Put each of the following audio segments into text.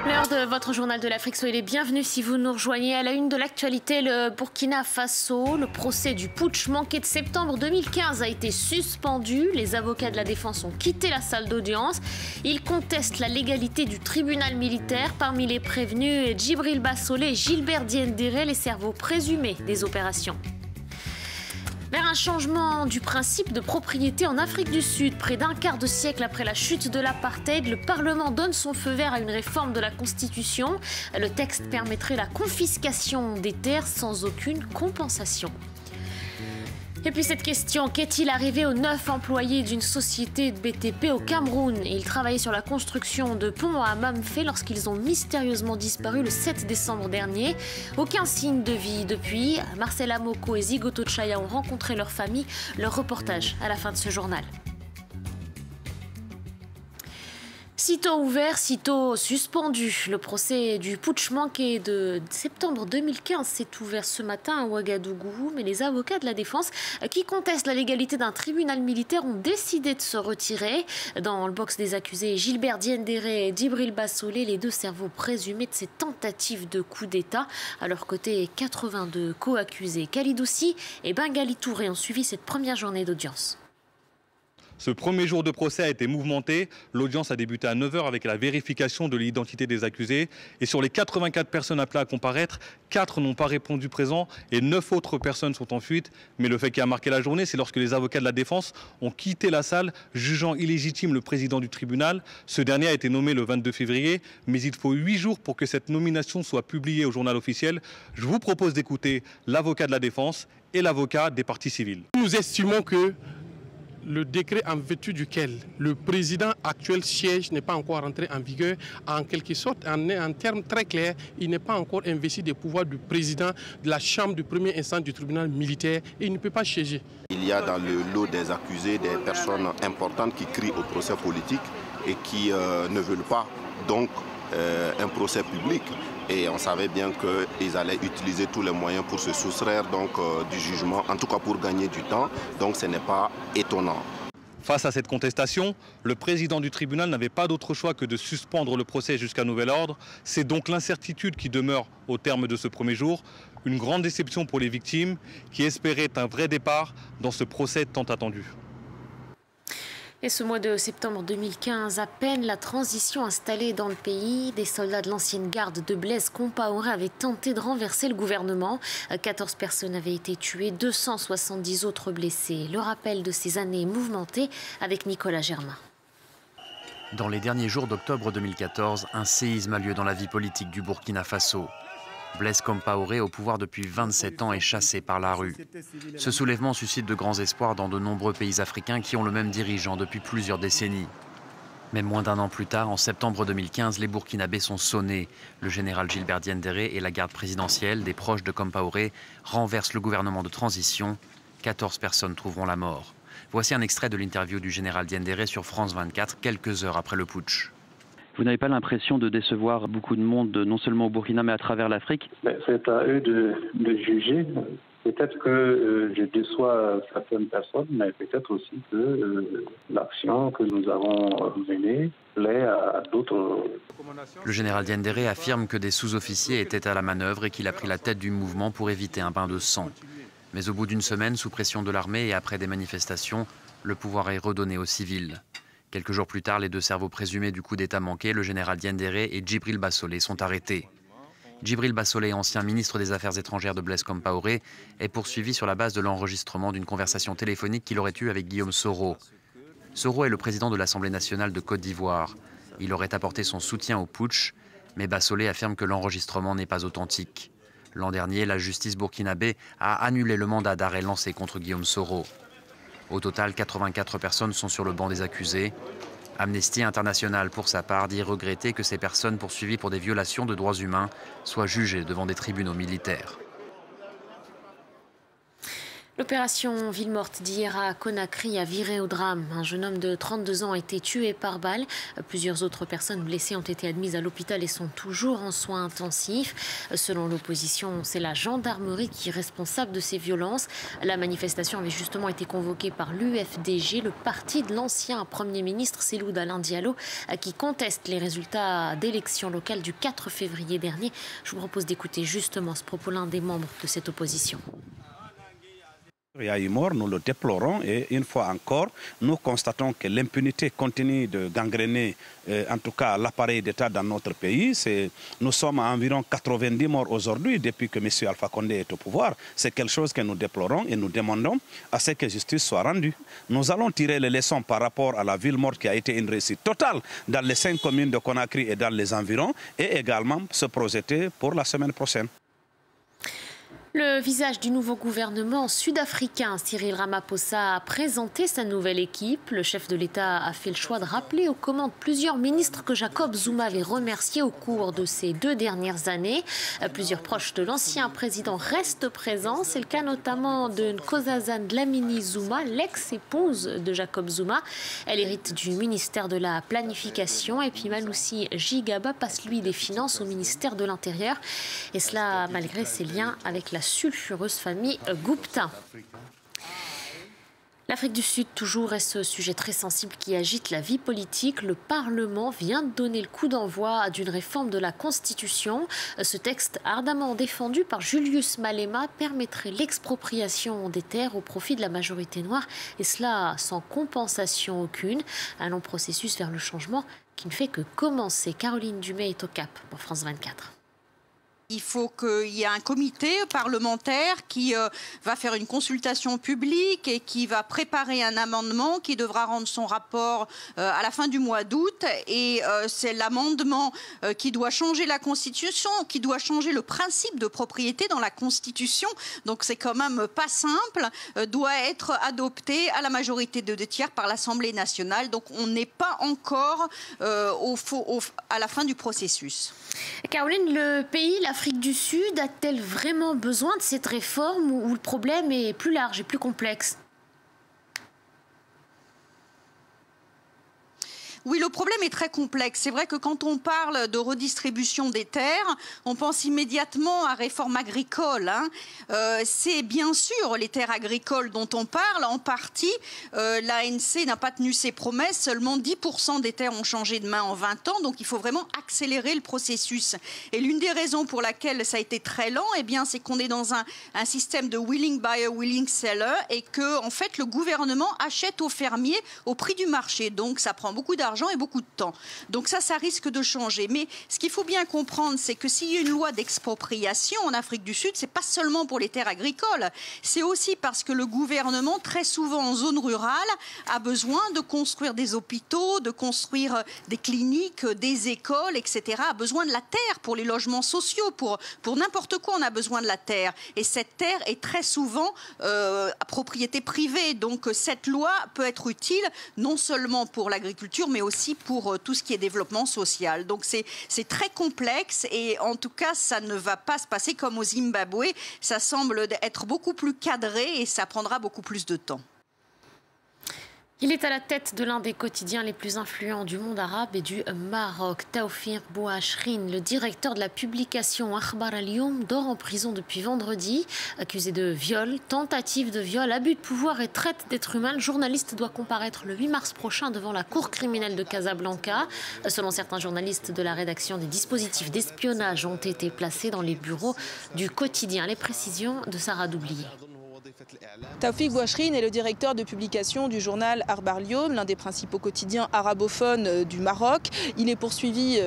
L'heure de votre journal de l'Afrique, soyez les bienvenus si vous nous rejoignez. À la une de l'actualité, le Burkina Faso, le procès du putsch manqué de septembre 2015 a été suspendu. Les avocats de la défense ont quitté la salle d'audience. Ils contestent la légalité du tribunal militaire. Parmi les prévenus, Djibril Bassolé et Gilbert Diendéré, les cerveaux présumés des opérations. Vers un changement du principe de propriété en Afrique du Sud. Près d'un quart de siècle après la chute de l'apartheid, le Parlement donne son feu vert à une réforme de la Constitution. Le texte permettrait la confiscation des terres sans aucune compensation. Et puis cette question, qu'est-il arrivé aux 9 employés d'une société de BTP au Cameroun? Ils travaillaient sur la construction de ponts à Mamfé lorsqu'ils ont mystérieusement disparu le 7 décembre dernier. Aucun signe de vie depuis. Marcel Amoko et Zigoto Chaya ont rencontré leur famille. Leur reportage à la fin de ce journal. Sitôt ouvert, sitôt suspendu. Le procès du putsch manqué de septembre 2015 s'est ouvert ce matin à Ouagadougou, mais les avocats de la défense qui contestent la légalité d'un tribunal militaire ont décidé de se retirer. Dans le box des accusés, Gilbert Diendéré et Djibril Bassolé, les deux cerveaux présumés de ces tentatives de coup d'État. À leur côté, 82 co-accusés. Kalidoussi et Bengali Touré ont suivi cette première journée d'audience. Ce premier jour de procès a été mouvementé. L'audience a débuté à 9 h avec la vérification de l'identité des accusés. Et sur les 84 personnes appelées à comparaître, 4 n'ont pas répondu présent et 9 autres personnes sont en fuite. Mais le fait qui a marqué la journée, c'est lorsque les avocats de la défense ont quitté la salle, jugeant illégitime le président du tribunal. Ce dernier a été nommé le 22 février, mais il faut 8 jours pour que cette nomination soit publiée au journal officiel. Je vous propose d'écouter l'avocat de la défense et l'avocat des parties civiles. Nous estimons que le décret en vertu duquel le président actuel siège n'est pas encore entré en vigueur. En quelque sorte, en termes très clairs, il n'est pas encore investi des pouvoirs du président de la chambre du premier instance du tribunal militaire et il ne peut pas siéger. Il y a dans le lot des accusés des personnes importantes qui crient au procès politique et qui ne veulent pas donc un procès public. Et on savait bien qu'ils allaient utiliser tous les moyens pour se soustraire donc, du jugement, en tout cas pour gagner du temps. Donc ce n'est pas étonnant. Face à cette contestation, le président du tribunal n'avait pas d'autre choix que de suspendre le procès jusqu'à nouvel ordre. C'est donc l'incertitude qui demeure au terme de ce premier jour. Une grande déception pour les victimes qui espéraient un vrai départ dans ce procès tant attendu. Et ce mois de septembre 2015, à peine la transition installée dans le pays, des soldats de l'ancienne garde de Blaise Compaoré avaient tenté de renverser le gouvernement. 14 personnes avaient été tuées, 270 autres blessées. Le rappel de ces années mouvementées avec Nicolas Germain. Dans les derniers jours d'octobre 2014, un séisme a lieu dans la vie politique du Burkina Faso. Blaise Compaoré, au pouvoir depuis 27 ans, est chassé par la rue. Ce soulèvement suscite de grands espoirs dans de nombreux pays africains qui ont le même dirigeant depuis plusieurs décennies. Mais moins d'un an plus tard, en septembre 2015, les Burkinabés sont sonnés. Le général Gilbert Diendéré et la garde présidentielle, des proches de Compaoré, renversent le gouvernement de transition. 14 personnes trouveront la mort. Voici un extrait de l'interview du général Diendéré sur France 24, quelques heures après le putsch. Vous n'avez pas l'impression de décevoir beaucoup de monde, non seulement au Burkina, mais à travers l'Afrique? C'est à eux de juger. Peut-être que je déçois certaines personnes, mais peut-être aussi que l'action que nous avons menée plaît à d'autres. Le général Diendéré affirme que des sous-officiers étaient à la manœuvre et qu'il a pris la tête du mouvement pour éviter un bain de sang. Mais au bout d'une semaine, sous pression de l'armée et après des manifestations, le pouvoir est redonné aux civils. Quelques jours plus tard, les deux cerveaux présumés du coup d'État manqué, le général Diendéré et Djibril Bassolé, sont arrêtés. Djibril Bassolé, ancien ministre des Affaires étrangères de Blaise Compaoré, est poursuivi sur la base de l'enregistrement d'une conversation téléphonique qu'il aurait eue avec Guillaume Soro. Soro est le président de l'Assemblée nationale de Côte d'Ivoire. Il aurait apporté son soutien au putsch, mais Bassolé affirme que l'enregistrement n'est pas authentique. L'an dernier, la justice burkinabé a annulé le mandat d'arrêt lancé contre Guillaume Soro. Au total, 84 personnes sont sur le banc des accusés. Amnesty International, pour sa part, dit regretter que ces personnes poursuivies pour des violations de droits humains soient jugées devant des tribunaux militaires. L'opération Ville Morte d'hier à Conakry a viré au drame. Un jeune homme de 32 ans a été tué par balle. Plusieurs autres personnes blessées ont été admises à l'hôpital et sont toujours en soins intensifs. Selon l'opposition, c'est la gendarmerie qui est responsable de ces violences. La manifestation avait justement été convoquée par l'UFDG, le parti de l'ancien Premier ministre Cellou Dalein Diallo, qui conteste les résultats d'élections locales du 4 février dernier. Je vous propose d'écouter justement ce propos l'un des membres de cette opposition. Il y a eu mort, nous le déplorons et une fois encore, nous constatons que l'impunité continue de gangréner en tout cas l'appareil d'État dans notre pays. Nous sommes à environ 90 morts aujourd'hui depuis que M. Alpha Condé est au pouvoir. C'est quelque chose que nous déplorons et nous demandons à ce que justice soit rendue. Nous allons tirer les leçons par rapport à la ville morte qui a été une réussite totale dans les 5 communes de Conakry et dans les environs et également se projeter pour la semaine prochaine. Le visage du nouveau gouvernement sud-africain, Cyril Ramaphosa, a présenté sa nouvelle équipe. Le chef de l'État a fait le choix de rappeler aux commandes plusieurs ministres que Jacob Zuma avait remerciés au cours de ces 2 dernières années. Plusieurs proches de l'ancien président restent présents. C'est le cas notamment de Nkosazana Dlamini Zuma, l'ex-épouse de Jacob Zuma. Elle hérite du ministère de la Planification. Et puis Manoussi Gigaba passe lui des Finances au ministère de l'Intérieur. Et cela malgré ses liens avec la sulfureuse famille Gupta. L'Afrique du Sud, toujours, est ce sujet très sensible qui agite la vie politique. Le Parlement vient de donner le coup d'envoi d'une réforme de la Constitution. Ce texte, ardemment défendu par Julius Malema, permettrait l'expropriation des terres au profit de la majorité noire, et cela sans compensation aucune. Un long processus vers le changement qui ne fait que commencer. Caroline Dumais est au Cap pour France 24. Il faut qu'il y ait un comité parlementaire qui va faire une consultation publique et qui va préparer un amendement qui devra rendre son rapport à la fin du mois d'août. Et c'est l'amendement qui doit changer la Constitution, qui doit changer le principe de propriété dans la Constitution. Donc c'est quand même pas simple, doit être adopté à la majorité de 2 tiers par l'Assemblée nationale. Donc on n'est pas encore à la fin du processus. Caroline, le pays, l'Afrique du Sud, a-t-elle vraiment besoin de cette réforme ou le problème est plus large et plus complexe ? Oui, le problème est très complexe. C'est vrai que quand on parle de redistribution des terres, on pense immédiatement à réforme agricole. C'est bien sûr les terres agricoles dont on parle. En partie, l'ANC n'a pas tenu ses promesses. Seulement 10% des terres ont changé de main en 20 ans. Donc il faut vraiment accélérer le processus. Et l'une des raisons pour laquelle ça a été très lent, eh bien, c'est qu'on est dans un système de willing buyer, willing seller, et que en fait, le gouvernement achète aux fermiers au prix du marché. Donc ça prend beaucoup d'argent et beaucoup de temps. Donc ça risque de changer. Mais ce qu'il faut bien comprendre, c'est que s'il y a une loi d'expropriation en Afrique du Sud, c'est pas seulement pour les terres agricoles. C'est aussi parce que le gouvernement, très souvent en zone rurale, a besoin de construire des hôpitaux, de construire des cliniques, des écoles, etc. A besoin de la terre pour les logements sociaux, pour n'importe quoi, on a besoin de la terre. Et cette terre est très souvent à propriété privée. Donc cette loi peut être utile non seulement pour l'agriculture, mais aussi pour tout ce qui est développement social. Donc c'est très complexe et en tout cas, ça ne va pas se passer comme au Zimbabwe. Ça semble être beaucoup plus cadré et ça prendra beaucoup plus de temps. Il est à la tête de l'un des quotidiens les plus influents du monde arabe et du Maroc. Taoufir Bouachrin, le directeur de la publication Akhbar al-Youm, dort en prison depuis vendredi. Accusé de viol, tentative de viol, abus de pouvoir et traite d'êtres humains, le journaliste doit comparaître le 8 mars prochain devant la cour criminelle de Casablanca. Selon certains journalistes de la rédaction, des dispositifs d'espionnage ont été placés dans les bureaux du quotidien. Les précisions de Sarah Doublier. Taoufik Bouachrin est le directeur de publication du journal Akhbar al-Youm, l'un des principaux quotidiens arabophones du Maroc. Il est poursuivi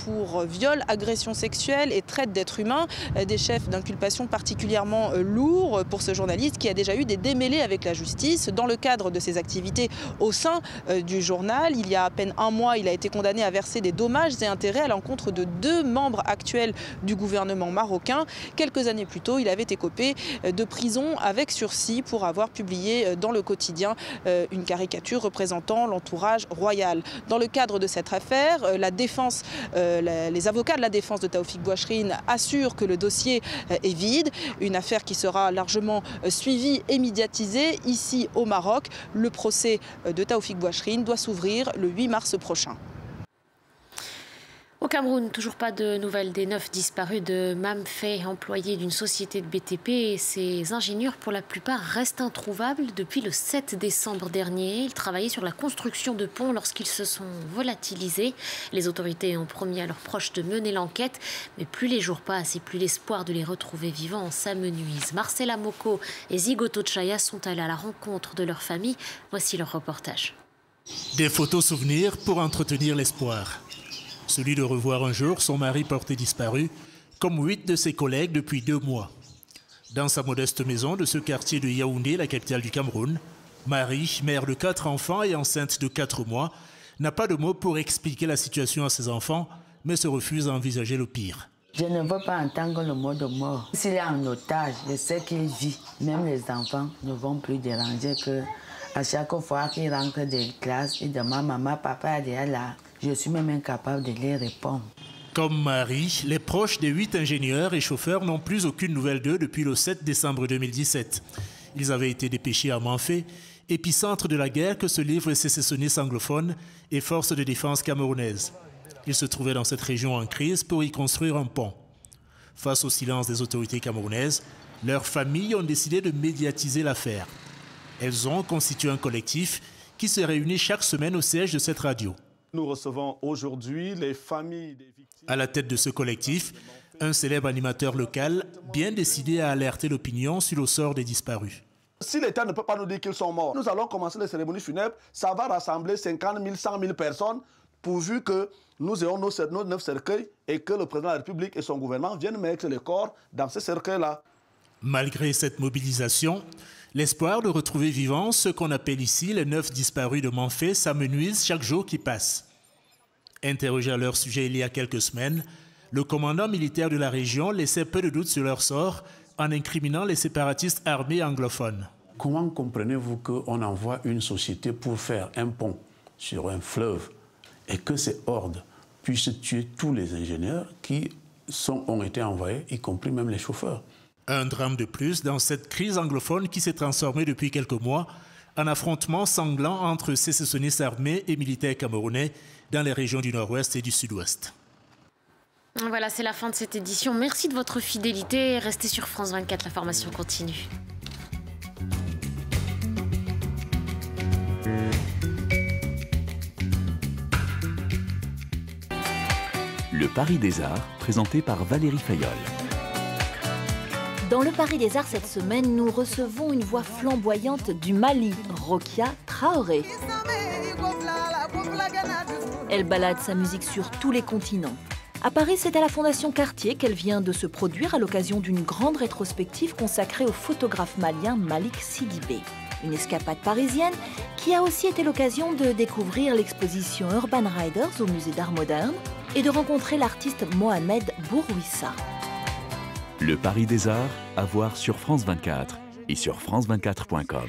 pour viol, agression sexuelle et traite d'êtres humains, des chefs d'inculpation particulièrement lourds pour ce journaliste qui a déjà eu des démêlés avec la justice dans le cadre de ses activités au sein du journal. Il y a à peine un mois, il a été condamné à verser des dommages et intérêts à l'encontre de 2 membres actuels du gouvernement marocain. Quelques années plus tôt, il avait écopé de prison avec sursis pour avoir publié dans le quotidien une caricature représentant l'entourage royal. Dans le cadre de cette affaire, les avocats de la défense de Taoufik Bouachrine assurent que le dossier est vide. Une affaire qui sera largement suivie et médiatisée ici au Maroc. Le procès de Taoufik Bouachrine doit s'ouvrir le 8 mars prochain. Au Cameroun, toujours pas de nouvelles des 9 disparus de Mamfé, employés d'une société de BTP. Ces ingénieurs, pour la plupart, restent introuvables depuis le 7 décembre dernier. Ils travaillaient sur la construction de ponts lorsqu'ils se sont volatilisés. Les autorités ont promis à leurs proches de mener l'enquête, mais plus les jours passent et plus l'espoir de les retrouver vivants s'amenuise. Marcela Moko et Zigoto Chaya sont allés à la rencontre de leur famille. Voici leur reportage. Des photos souvenirs pour entretenir l'espoir. Celui de revoir un jour son mari porté disparu, comme 8 de ses collègues depuis 2 mois. Dans sa modeste maison de ce quartier de Yaoundé, la capitale du Cameroun, Marie, mère de 4 enfants et enceinte de 4 mois, n'a pas de mots pour expliquer la situation à ses enfants, mais se refuse à envisager le pire. Je ne veux pas entendre le mot de mort. S'il est en otage, je sais qu'il vit. Même les enfants ne vont plus déranger que à chaque fois qu'ils rentrent des classes, ils demandent « Maman, papa est là ». Je suis même incapable de les répondre. Comme Marie, les proches des 8 ingénieurs et chauffeurs n'ont plus aucune nouvelle d'eux depuis le 7 décembre 2017. Ils avaient été dépêchés à Mamfé, épicentre de la guerre que se livrent les sécessionnistes anglophones et forces de défense camerounaises. Ils se trouvaient dans cette région en crise pour y construire un pont. Face au silence des autorités camerounaises, leurs familles ont décidé de médiatiser l'affaire. Elles ont constitué un collectif qui se réunit chaque semaine au siège de cette radio. Nous recevons aujourd'hui les familles des victimes. À la tête de ce collectif, un célèbre animateur local bien décidé à alerter l'opinion sur le sort des disparus. Si l'État ne peut pas nous dire qu'ils sont morts, nous allons commencer les cérémonies funèbres. Ça va rassembler 50 000, 100 000 personnes pourvu que nous ayons nos 9 cercueils et que le président de la République et son gouvernement viennent mettre les corps dans ces cercueils-là. Malgré cette mobilisation, l'espoir de retrouver vivants ceux qu'on appelle ici les 9 disparus de Mamfé s'amenuise chaque jour qui passe. Interrogé à leur sujet il y a quelques semaines, le commandant militaire de la région laissait peu de doute sur leur sort en incriminant les séparatistes armés anglophones. Comment comprenez-vous qu'on envoie une société pour faire un pont sur un fleuve et que ces hordes puissent tuer tous les ingénieurs qui ont été envoyés, y compris même les chauffeurs? Un drame de plus dans cette crise anglophone qui s'est transformée depuis quelques mois en affrontement sanglant entre sécessionnistes armés et militaires camerounais dans les régions du nord-ouest et du sud-ouest. Voilà, c'est la fin de cette édition. Merci de votre fidélité. Restez sur France 24, l'information continue. Le Paris des Arts, présenté par Valérie Fayolle. Dans le Paris des Arts cette semaine, nous recevons une voix flamboyante du Mali, Rokia Traoré. Elle balade sa musique sur tous les continents. À Paris, c'est à la Fondation Cartier qu'elle vient de se produire à l'occasion d'une grande rétrospective consacrée au photographe malien Malik Sidibé. Une escapade parisienne qui a aussi été l'occasion de découvrir l'exposition Urban Riders au Musée d'Art Moderne et de rencontrer l'artiste Mohamed Bourouissa. Le Paris des Arts, à voir sur France 24 et sur France24.com.